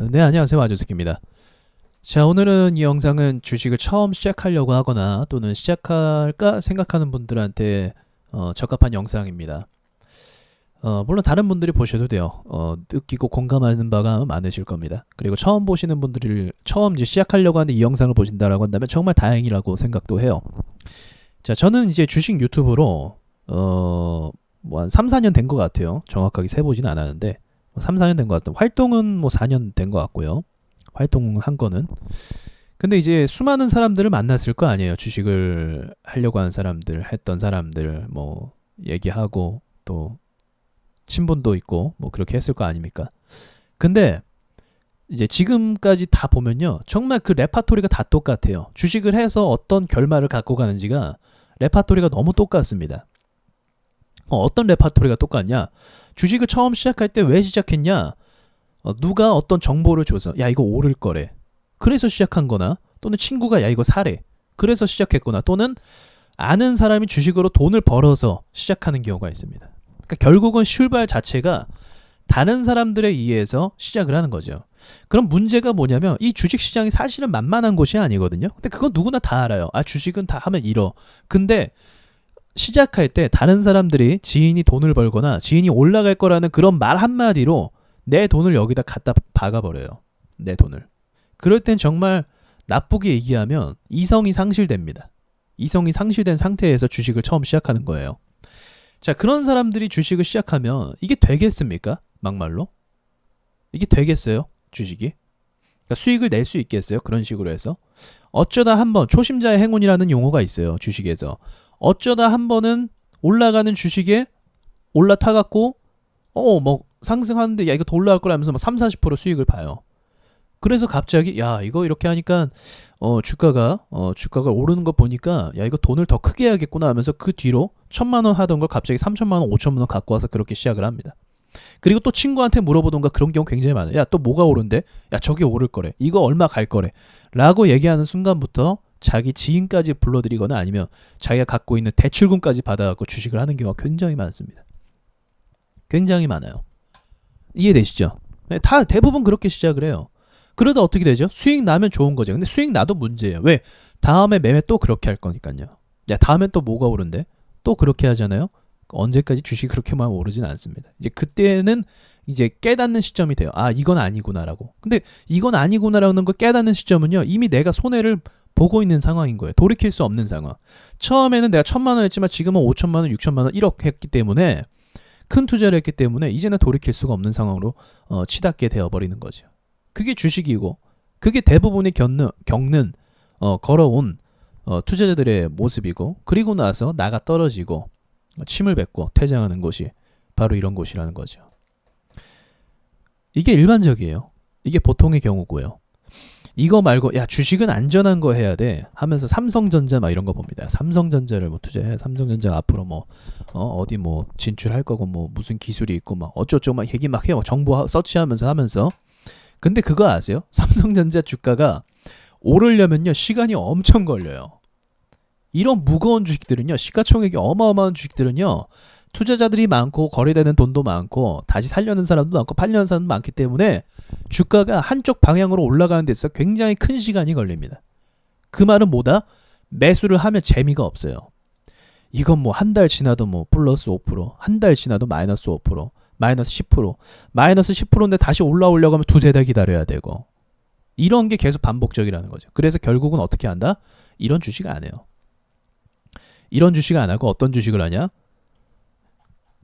네, 안녕하세요. 아조스키입니다. 자, 오늘은 이 영상은 주식을 처음 시작하려고 하거나 또는 시작할까 생각하는 분들한테 적합한 영상입니다. 물론 다른 분들이 보셔도 돼요. 느끼고 공감하는 바가 많으실 겁니다. 그리고 처음 보시는 분들이 처음 이제 시작하려고 하는 이 영상을 보신다라고 한다면 정말 다행이라고 생각도 해요. 자, 저는 이제 주식 유튜브로 뭐 한 3, 4년 된 것 같아요. 정확하게 세보진 않았는데 3, 4년 된 것 같아요. 활동은 뭐 4년 된 것 같고요. 활동한 거는. 근데 이제 수많은 사람들을 만났을 거 아니에요. 주식을 하려고 하는 사람들, 했던 사람들, 뭐 얘기하고 또 친분도 있고 뭐 그렇게 했을 거 아닙니까? 근데 이제 지금까지 다 보면요. 정말 그 레파토리가 다 똑같아요. 주식을 해서 어떤 결말을 갖고 가는지가 레파토리가 너무 똑같습니다. 어떤 레파토리가 똑같냐? 주식을 처음 시작할 때 왜 시작했냐? 누가 어떤 정보를 줘서 야 이거 오를 거래. 그래서 시작한 거나 또는 친구가 야 이거 사래. 그래서 시작했거나 또는 아는 사람이 주식으로 돈을 벌어서 시작하는 경우가 있습니다. 그러니까 결국은 출발 자체가 다른 사람들에 의해서 시작을 하는 거죠. 그럼 문제가 뭐냐면 이 주식시장이 사실은 만만한 곳이 아니거든요. 근데 그건 누구나 다 알아요. 아 주식은 다 하면 잃어. 근데 시작할 때 다른 사람들이 지인이 돈을 벌거나 지인이 올라갈 거라는 그런 말 한마디로 내 돈을 여기다 갖다 박아버려요. 내 돈을. 그럴 땐 정말 나쁘게 얘기하면 이성이 상실됩니다. 이성이 상실된 상태에서 주식을 처음 시작하는 거예요. 자, 그런 사람들이 주식을 시작하면 이게 되겠습니까? 막말로? 이게 되겠어요? 주식이? 그러니까 수익을 낼 수 있겠어요? 그런 식으로 해서? 어쩌다 한번 초심자의 행운이라는 용어가 있어요. 주식에서. 어쩌다 한 번은 올라가는 주식에 올라타갖고 뭐 상승하는데 야 이거 더 올라갈 거라면서 막 3, 40% 수익을 봐요. 그래서 갑자기 야 이거 이렇게 하니까 주가가 오르는 거 보니까 야 이거 돈을 더 크게 해야겠구나 하면서 그 뒤로 1,000만 원 하던 걸 갑자기 3,000만 원, 5,000만 원 갖고 와서 그렇게 시작을 합니다. 그리고 또 친구한테 물어보던가 그런 경우 굉장히 많아요. 야 또 뭐가 오른대? 야 저기 오를 거래. 이거 얼마 갈 거래. 라고 얘기하는 순간부터 자기 지인까지 불러들이거나 아니면 자기가 갖고 있는 대출금까지 받아갖고 주식을 하는 경우가 굉장히 많습니다. 굉장히 많아요. 이해되시죠? 네, 다 대부분 그렇게 시작을 해요. 그러다 어떻게 되죠? 수익 나면 좋은 거죠. 근데 수익 나도 문제예요. 왜? 다음에 매매 또 그렇게 할 거니까요. 야 다음엔 또 뭐가 오른대? 또 그렇게 하잖아요. 언제까지 주식이 그렇게만 오르진 않습니다. 이제 그때는 이제 깨닫는 시점이 돼요. 아 이건 아니구나라고. 근데 이건 아니구나라는 걸 깨닫는 시점은요. 이미 내가 손해를 보고 있는 상황인 거예요. 돌이킬 수 없는 상황. 처음에는 내가 1,000만 원 했지만 지금은 5천만 원, 6천만 원, 1억 했기 때문에 큰 투자를 했기 때문에 이제는 돌이킬 수가 없는 상황으로 치닫게 되어버리는 거죠. 그게 주식이고 그게 대부분이 겪는 걸어온 투자자들의 모습이고 그리고 나서 나가 떨어지고 침을 뱉고 퇴장하는 곳이 바로 이런 곳이라는 거죠. 이게 일반적이에요. 이게 보통의 경우고요. 이거 말고 야 주식은 안전한 거 해야 돼 하면서 삼성전자 막 이런 거 봅니다. 삼성전자를 뭐 투자해. 삼성전자 앞으로 뭐 어디 뭐 진출할 거고 뭐 무슨 기술이 있고 막 어쩌고 막 얘기 막 해요. 정보 서치하면서 근데 그거 아세요? 삼성전자 주가가 오르려면요 시간이 엄청 걸려요. 이런 무거운 주식들은요 시가총액이 어마어마한 주식들은요 투자자들이 많고 거래되는 돈도 많고 다시 살려는 사람도 많고 팔려는 사람도 많기 때문에 주가가 한쪽 방향으로 올라가는 데 있어 굉장히 큰 시간이 걸립니다. 그 말은 뭐다? 매수를 하면 재미가 없어요. 이건 뭐 한 달 지나도 뭐 플러스 5%, 한 달 지나도 마이너스 5%, 마이너스 10%, 마이너스 10%인데 다시 올라오려고 하면 두세 달 기다려야 되고 이런 게 계속 반복적이라는 거죠. 그래서 결국은 어떻게 한다? 이런 주식 안 해요. 이런 주식 안 하고 어떤 주식을 하냐?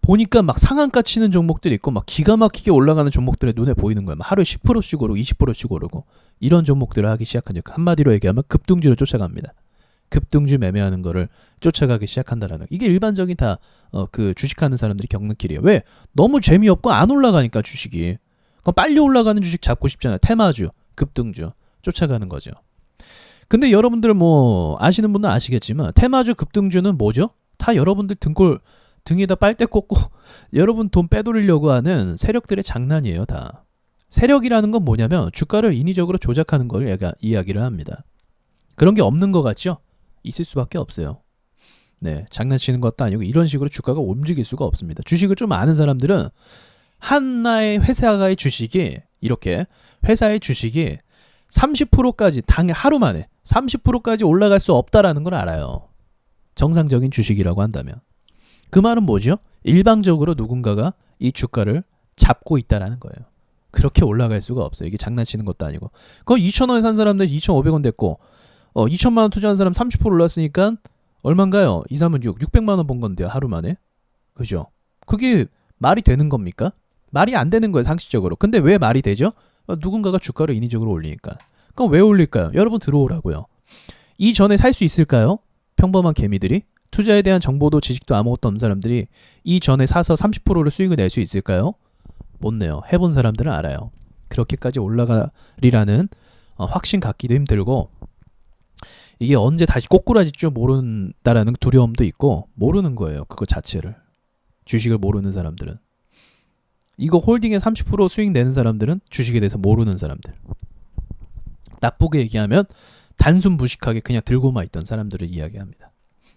보니까 막 상한가 치는 종목들이 있고 막 기가 막히게 올라가는 종목들이 눈에 보이는 거야. 막 하루에 10%씩 오르고 20%씩 오르고 이런 종목들을 하기 시작한 적 한마디로 얘기하면 급등주를 쫓아갑니다. 급등주 매매하는 거를 쫓아가기 시작한다라는 이게 일반적인 다 그 주식하는 사람들이 겪는 길이에요. 왜? 너무 재미없고 안 올라가니까 주식이. 그럼 빨리 올라가는 주식 잡고 싶잖아요. 테마주, 급등주 쫓아가는 거죠. 근데 여러분들 뭐 아시는 분은 아시겠지만 테마주, 급등주는 뭐죠? 다 여러분들 등에다 빨대 꽂고 여러분 돈 빼돌리려고 하는 세력들의 장난이에요. 다. 세력이라는 건 뭐냐면 주가를 인위적으로 조작하는 걸 이야기를 합니다. 그런 게 없는 것 같죠? 있을 수밖에 없어요. 네, 장난치는 것도 아니고 이런 식으로 주가가 움직일 수가 없습니다. 주식을 좀 아는 사람들은 하나의 회사가의 주식이 이렇게 회사의 주식이 30%까지 당일 하루 만에 30%까지 올라갈 수 없다라는 걸 알아요. 정상적인 주식이라고 한다면. 그 말은 뭐죠? 일방적으로 누군가가 이 주가를 잡고 있다라는 거예요. 그렇게 올라갈 수가 없어요. 이게 장난치는 것도 아니고. 그거 2,000원에 산 사람들 2,500원 됐고 2천만 원 투자한 사람 30% 올랐으니까 얼마인가요? 2, 3은 6, 600만 원 번 건데요. 하루 만에. 그죠? 그게 말이 되는 겁니까? 말이 안 되는 거예요. 상식적으로. 근데 왜 말이 되죠? 누군가가 주가를 인위적으로 올리니까. 그럼 왜 올릴까요? 여러분 들어오라고요. 이전에 살 수 있을까요? 평범한 개미들이? 투자에 대한 정보도 지식도 아무것도 없는 사람들이 이전에 사서 30%를 수익을 낼 수 있을까요? 못 내요. 해본 사람들은 알아요. 그렇게까지 올라가리라는 확신 갖기도 힘들고 이게 언제 다시 꼬꾸라질 줄 모른다라는 두려움도 있고 모르는 거예요. 그거 자체를. 주식을 모르는 사람들은. 이거 홀딩에 30% 수익 내는 사람들은 주식에 대해서 모르는 사람들. 나쁘게 얘기하면 단순 무식하게 그냥 들고만 있던 사람들을 이야기합니다.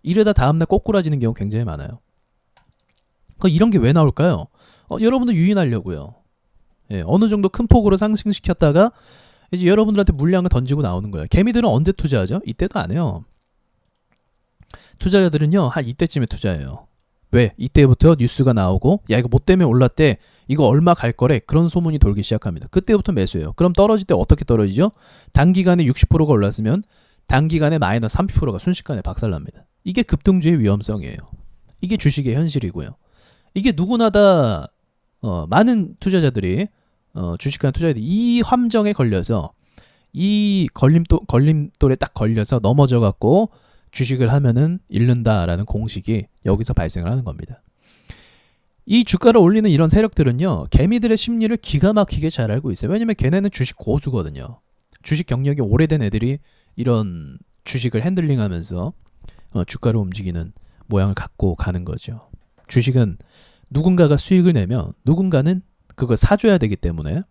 이러다 다음날 꼬꾸라지는 경우 굉장히 많아요. 이런 게 왜 나올까요? 여러분들 유인하려고요. 예, 어느 정도 큰 폭으로 상승시켰다가 이제 여러분들한테 물량을 던지고 나오는 거예요. 개미들은 언제 투자하죠? 이때도 안 해요. 투자자들은요, 한 이때쯤에 투자해요. 왜? 이때부터 뉴스가 나오고 야 이거 뭐 때문에 올랐대. 이거 얼마 갈 거래. 그런 소문이 돌기 시작합니다. 그때부터 매수해요. 그럼 떨어질 때 어떻게 떨어지죠? 단기간에 60%가 올랐으면 단기간에 마이너스 30%가 순식간에 박살납니다. 이게 급등주의 위험성이에요. 이게 주식의 현실이고요. 이게 누구나 다 많은 투자자들이 주식하는 투자자들이 이 함정에 걸려서 이 걸림돌에 딱 걸려서 넘어져 갖고 주식을 하면은 잃는다라는 공식이 여기서 발생을 하는 겁니다. 이 주가를 올리는 이런 세력들은요, 개미들의 심리를 기가 막히게 잘 알고 있어요. 왜냐면 걔네는 주식 고수거든요. 주식 경력이 오래된 애들이 이런 주식을 핸들링하면서 주가를 움직이는 모양을 갖고 가는 거죠. 주식은 누군가가 수익을 내면 누군가는 그걸 사줘야 되기 때문에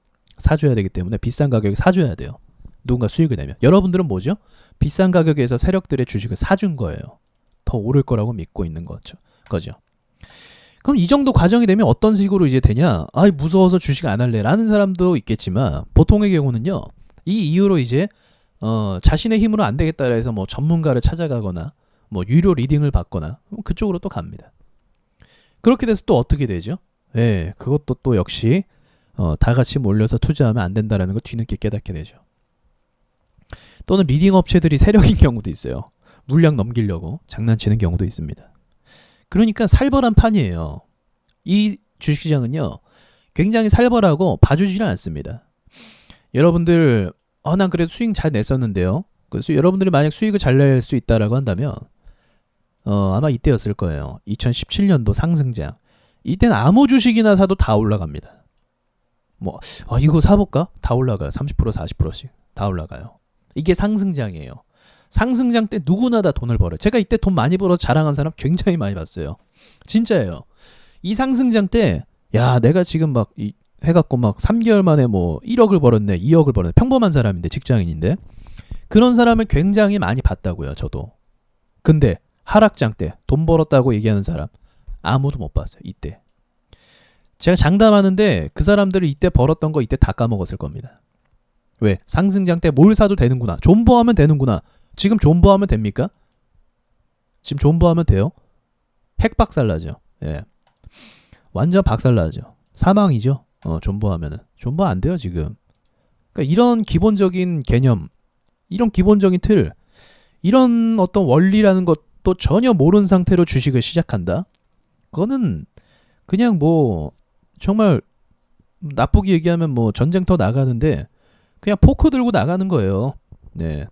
비싼 가격에 사줘야 돼요. 누군가 수익을 내면. 여러분들은 뭐죠? 비싼 가격에서 세력들의 주식을 사준 거예요. 더 오를 거라고 믿고 있는 거죠. 그럼 이 정도 과정이 되면 어떤 식으로 이제 되냐? 무서워서 주식 안 할래 라는 사람도 있겠지만 보통의 경우는요. 이 이후로 이제 자신의 힘으로 안 되겠다 해서 뭐 전문가를 찾아가거나 뭐 유료 리딩을 받거나 그쪽으로 또 갑니다. 그렇게 돼서 또 어떻게 되죠? 예, 그것도 또 역시 다 같이 몰려서 투자하면 안 된다라는 걸 뒤늦게 깨닫게 되죠. 또는 리딩 업체들이 세력인 경우도 있어요. 물량 넘기려고 장난치는 경우도 있습니다. 그러니까 살벌한 판이에요. 이 주식시장은요. 굉장히 살벌하고 봐주지는 않습니다. 여러분들 난 그래도 수익 잘 냈었는데요. 그래서 여러분들이 만약 수익을 잘 낼 수 있다라고 한다면 아마 이때였을 거예요. 2017년도 상승장. 이때는 아무 주식이나 사도 다 올라갑니다. 이거 사볼까? 다 올라가요. 30% 40%씩 다 올라가요. 이게 상승장이에요. 상승장 때 누구나 다 돈을 벌어요. 제가 이때 돈 많이 벌어서 자랑한 사람 굉장히 많이 봤어요. 진짜예요. 이 상승장 때 야 내가 지금 해갖고 3개월 만에 1억을 벌었네 2억을 벌었네. 평범한 사람인데 직장인인데 그런 사람을 굉장히 많이 봤다고요. 저도. 근데 하락장 때 돈 벌었다고 얘기하는 사람 아무도 못 봤어요. 이때. 제가 장담하는데 그 사람들을 이때 벌었던 거 이때 다 까먹었을 겁니다. 왜? 상승장 때 뭘 사도 되는구나. 존버하면 되는구나. 지금 존버하면 됩니까? 지금 존버하면 돼요? 핵 박살나죠. 예. 완전 박살나죠. 사망이죠. 존버하면은. 존버 안 돼요, 지금. 그러니까 이런 기본적인 개념, 이런 기본적인 틀, 이런 어떤 원리라는 것도 전혀 모르는 상태로 주식을 시작한다? 그거는 그냥 정말 나쁘게 얘기하면 전쟁터 나가는데 그냥 포크 들고 나가는 거예요. 네.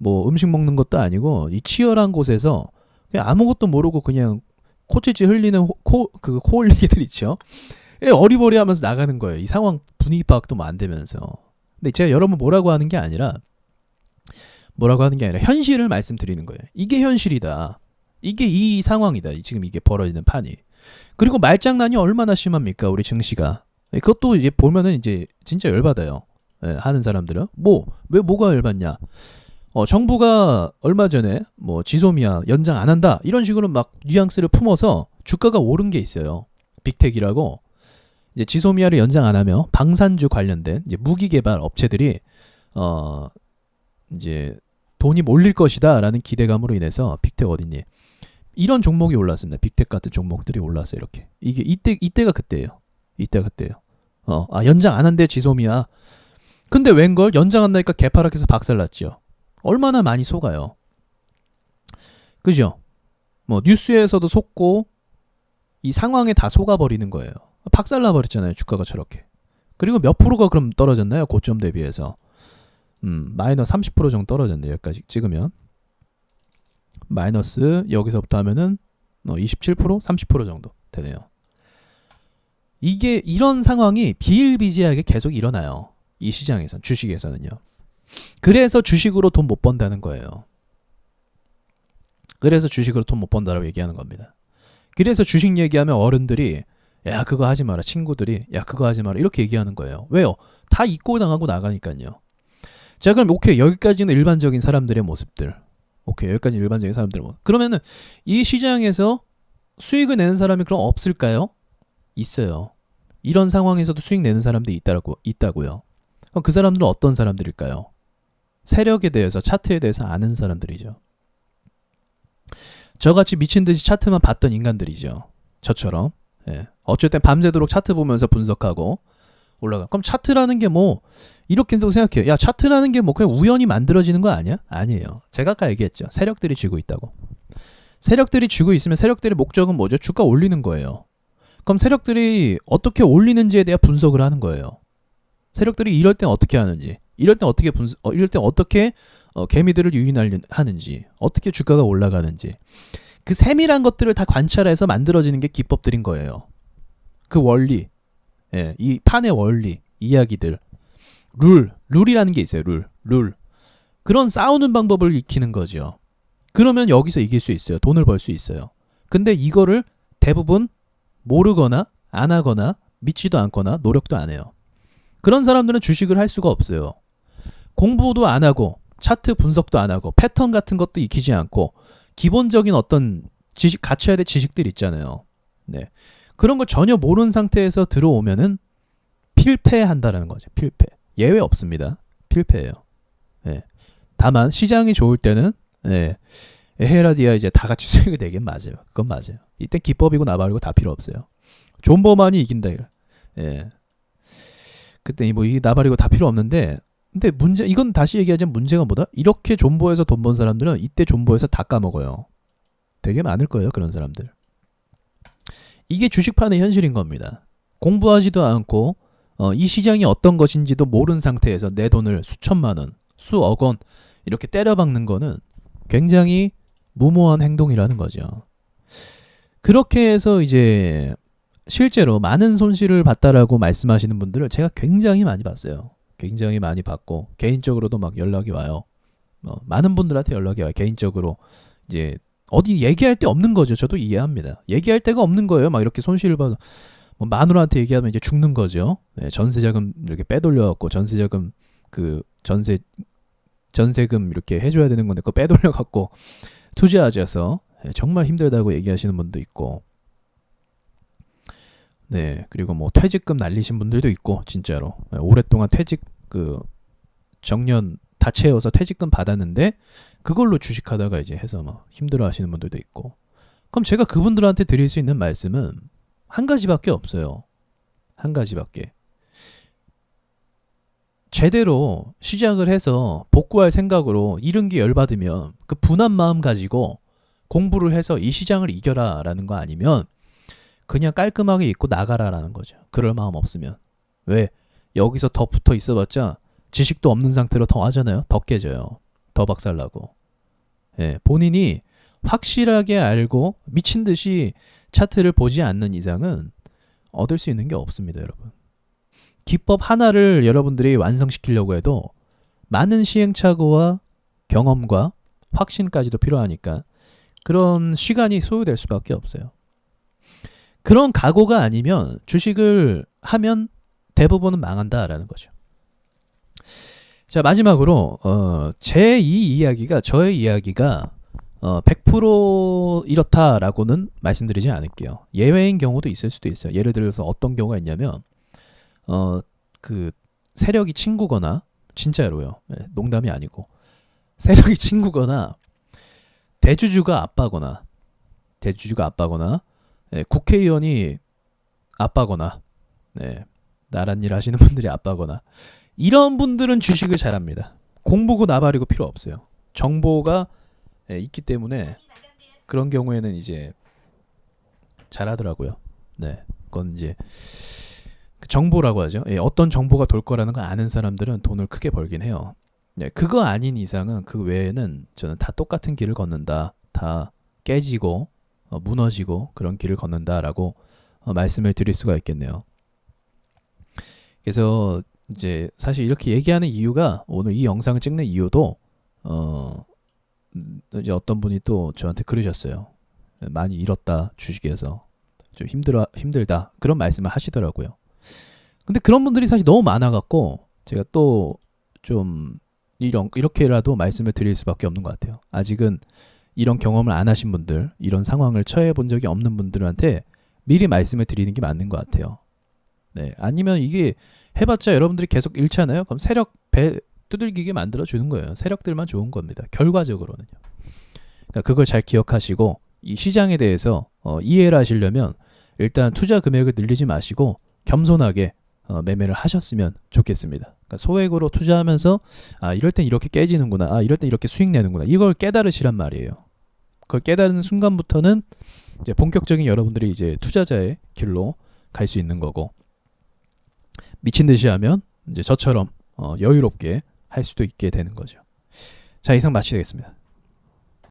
음식 먹는 것도 아니고 이 치열한 곳에서 그냥 아무것도 모르고 그냥 코치치 흘리는 코 흘리기들 있죠. 어리버리하면서 나가는 거예요. 이 상황 분위기 파악도 안 되면서. 근데 제가 여러분 뭐라고 하는 게 아니라 현실을 말씀드리는 거예요. 이게 현실이다. 이게 이 상황이다. 지금 이게 벌어지는 판이. 그리고 말장난이 얼마나 심합니까? 우리 증시가. 그것도 이제 보면은 이제 진짜 열받아요. 하는 사람들은 왜 뭐가 열받냐? 정부가 얼마 전에 지소미아 연장 안 한다 이런 식으로 막 뉘앙스를 품어서 주가가 오른 게 있어요. 빅텍이라고. 이제 지소미아를 연장 안 하며 방산주 관련된 이제 무기 개발 업체들이 이제 돈이 몰릴 것이다라는 기대감으로 인해서 빅텍 어딨니? 이런 종목이 올랐습니다. 빅텍 같은 종목들이 올랐어요. 이렇게. 이게 이때가 그때예요. 이때가 그때예요. 연장 안 한대 지소미아. 근데 웬걸 연장 한다니까 개파락해서 박살났죠. 얼마나 많이 속아요. 그죠? 뭐 뉴스에서도 속고 이 상황에 다 속아버리는 거예요. 박살나버렸잖아요. 주가가 저렇게. 그리고 몇 프로가 그럼 떨어졌나요? 고점 대비해서. 마이너스 30% 정도 떨어졌네요. 여기까지 찍으면. 마이너스 여기서부터 하면은 27%, 30% 정도 되네요. 이게 이런 상황이 비일비재하게 계속 일어나요. 이 시장에선, 주식에서는요. 그래서 주식으로 돈 못 번다는 거예요. 그래서 주식으로 돈 못 번다라고 얘기하는 겁니다. 그래서 주식 얘기하면 어른들이 야 그거 하지 마라, 친구들이 야 그거 하지 마라 이렇게 얘기하는 거예요. 왜요? 다 잊고 당하고 나가니까요. 자 그럼 오케이 여기까지는 일반적인 사람들의 모습들. 오케이 여기까지 일반적인 사람들의 모습. 그러면은 이 시장에서 수익을 내는 사람이 그럼 없을까요? 있어요. 이런 상황에서도 수익 내는 사람들이 있다고요. 그럼 그 사람들은 어떤 사람들일까요? 세력에 대해서, 차트에 대해서 아는 사람들이죠. 저같이 미친듯이 차트만 봤던 인간들이죠. 저처럼. 예. 어쩔 땐 밤새도록 차트 보면서 분석하고 올라가. 그럼 차트라는 게 뭐 이렇게 생각해요. 야 차트라는 게 뭐 그냥 우연히 만들어지는 거 아니야? 아니에요. 제가 아까 얘기했죠. 세력들이 쥐고 있다고. 세력들이 쥐고 있으면 세력들의 목적은 뭐죠? 주가 올리는 거예요. 그럼 세력들이 어떻게 올리는지에 대한 분석을 하는 거예요. 세력들이 이럴 땐 어떻게 하는지, 이럴 땐 어떻게 개미들을 유인하는지, 어떻게 주가가 올라가는지 그 세밀한 것들을 다 관찰해서 만들어지는 게 기법들인 거예요. 그 원리, 예, 이 판의 원리, 이야기들, 룰이라는 게 있어요. 룰. 그런 싸우는 방법을 익히는 거죠. 그러면 여기서 이길 수 있어요. 돈을 벌 수 있어요. 근데 이거를 대부분 모르거나 안 하거나 믿지도 않거나 노력도 안 해요. 그런 사람들은 주식을 할 수가 없어요. 공부도 안 하고 차트 분석도 안 하고 패턴 같은 것도 익히지 않고 기본적인 어떤 지식, 갖춰야 될 지식들 있잖아요. 네. 그런 걸 전혀 모르는 상태에서 들어오면은 필패한다라는 거죠. 필패. 예외 없습니다. 필패예요. 네. 다만 시장이 좋을 때는 에헤라디아 이제 다 같이 수익이 되긴 맞아요. 그건 맞아요. 이때 기법이고 나발이고 다 필요 없어요. 존버만이 이긴다. 예. 그때 뭐 이 나발이고 다 필요 없는데 근데 이건 다시 얘기하자면 문제가 뭐다? 이렇게 존버해서 돈 번 사람들은 이때 존버해서 다 까먹어요. 되게 많을 거예요. 그런 사람들. 이게 주식판의 현실인 겁니다. 공부하지도 않고 이 시장이 어떤 것인지도 모르는 상태에서 내 돈을 수천만 원, 수억 원 이렇게 때려박는 거는 굉장히 무모한 행동이라는 거죠. 그렇게 해서 이제 실제로 많은 손실을 봤다라고 말씀하시는 분들을 제가 굉장히 많이 봤어요. 굉장히 많이 받고 개인적으로도 막 연락이 와요. 많은 분들한테 연락이 와요. 개인적으로 이제 어디 얘기할 데 없는 거죠. 저도 이해합니다. 얘기할 데가 없는 거예요. 막 이렇게 손실을 봐서 뭐 마누라한테 얘기하면 이제 죽는 거죠. 네, 전세자금 이렇게 빼돌려갖고 전세자금 그 전세금 이렇게 해줘야 되는 건데 그거 빼돌려갖고 투자하셔서 정말 힘들다고 얘기하시는 분도 있고. 네, 그리고 뭐 퇴직금 날리신 분들도 있고 진짜로 오랫동안 정년 다 채워서 퇴직금 받았는데 그걸로 주식하다가 이제 해서 막 힘들어하시는 분들도 있고. 그럼 제가 그분들한테 드릴 수 있는 말씀은 한 가지밖에 없어요. 한 가지밖에. 제대로 시작을 해서 복구할 생각으로 잃은 게 열받으면 그 분한 마음 가지고 공부를 해서 이 시장을 이겨라라는 거 아니면 그냥 깔끔하게 입고 나가라라는 거죠. 그럴 마음 없으면. 왜? 여기서 더 붙어 있어봤자 지식도 없는 상태로 더 하잖아요. 더 깨져요. 더 박살나고. 예, 본인이 확실하게 알고 미친 듯이 차트를 보지 않는 이상은 얻을 수 있는 게 없습니다, 여러분. 기법 하나를 여러분들이 완성시키려고 해도 많은 시행착오와 경험과 확신까지도 필요하니까 그런 시간이 소요될 수밖에 없어요. 그런 각오가 아니면 주식을 하면 대부분은 망한다라는 거죠. 자, 마지막으로 저의 이야기가 100% 이렇다라고는 말씀드리지 않을게요. 예외인 경우도 있을 수도 있어요. 예를 들어서 어떤 경우가 있냐면 그 세력이 친구거나 진짜로요. 농담이 아니고 세력이 친구거나 대주주가 아빠거나 국회의원이 아빠거나 나란 일 하시는 분들이 아빠거나 이런 분들은 주식을 잘합니다. 공부고 나발이고 필요 없어요. 정보가 있기 때문에 그런 경우에는 이제 잘하더라고요. 그건 이제 정보라고 하죠. 어떤 정보가 돌 거라는 걸 아는 사람들은 돈을 크게 벌긴 해요. 그거 아닌 이상은 그 외에는 저는 다 똑같은 길을 걷는다. 다 깨지고 무너지고 그런 길을 걷는다라고 말씀을 드릴 수가 있겠네요. 그래서 이제 사실 이렇게 얘기하는 이유가 오늘 이 영상을 찍는 이유도 이제 어떤 분이 또 저한테 그러셨어요. 많이 잃었다 주식에서 좀 힘들다 그런 말씀을 하시더라고요. 근데 그런 분들이 사실 너무 많아갖고 제가 또 좀 이렇게라도 말씀을 드릴 수밖에 없는 것 같아요. 아직은 이런 경험을 안 하신 분들, 이런 상황을 처해 본 적이 없는 분들한테 미리 말씀을 드리는 게 맞는 것 같아요. 아니면 이게 해봤자 여러분들이 계속 잃잖아요. 그럼 세력 배 두들기게 만들어 주는 거예요. 세력들만 좋은 겁니다. 결과적으로는요. 그러니까 그걸 잘 기억하시고 이 시장에 대해서 이해를 하시려면 일단 투자 금액을 늘리지 마시고 겸손하게 매매를 하셨으면 좋겠습니다. 그러니까 소액으로 투자하면서 이럴 땐 이렇게 깨지는구나. 이럴 땐 이렇게 수익 내는구나. 이걸 깨달으시란 말이에요. 그걸 깨달은 순간부터는 이제 본격적인 여러분들이 이제 투자자의 길로 갈 수 있는 거고 미친 듯이 하면 이제 저처럼 여유롭게 할 수도 있게 되는 거죠. 자, 이상 마치겠습니다.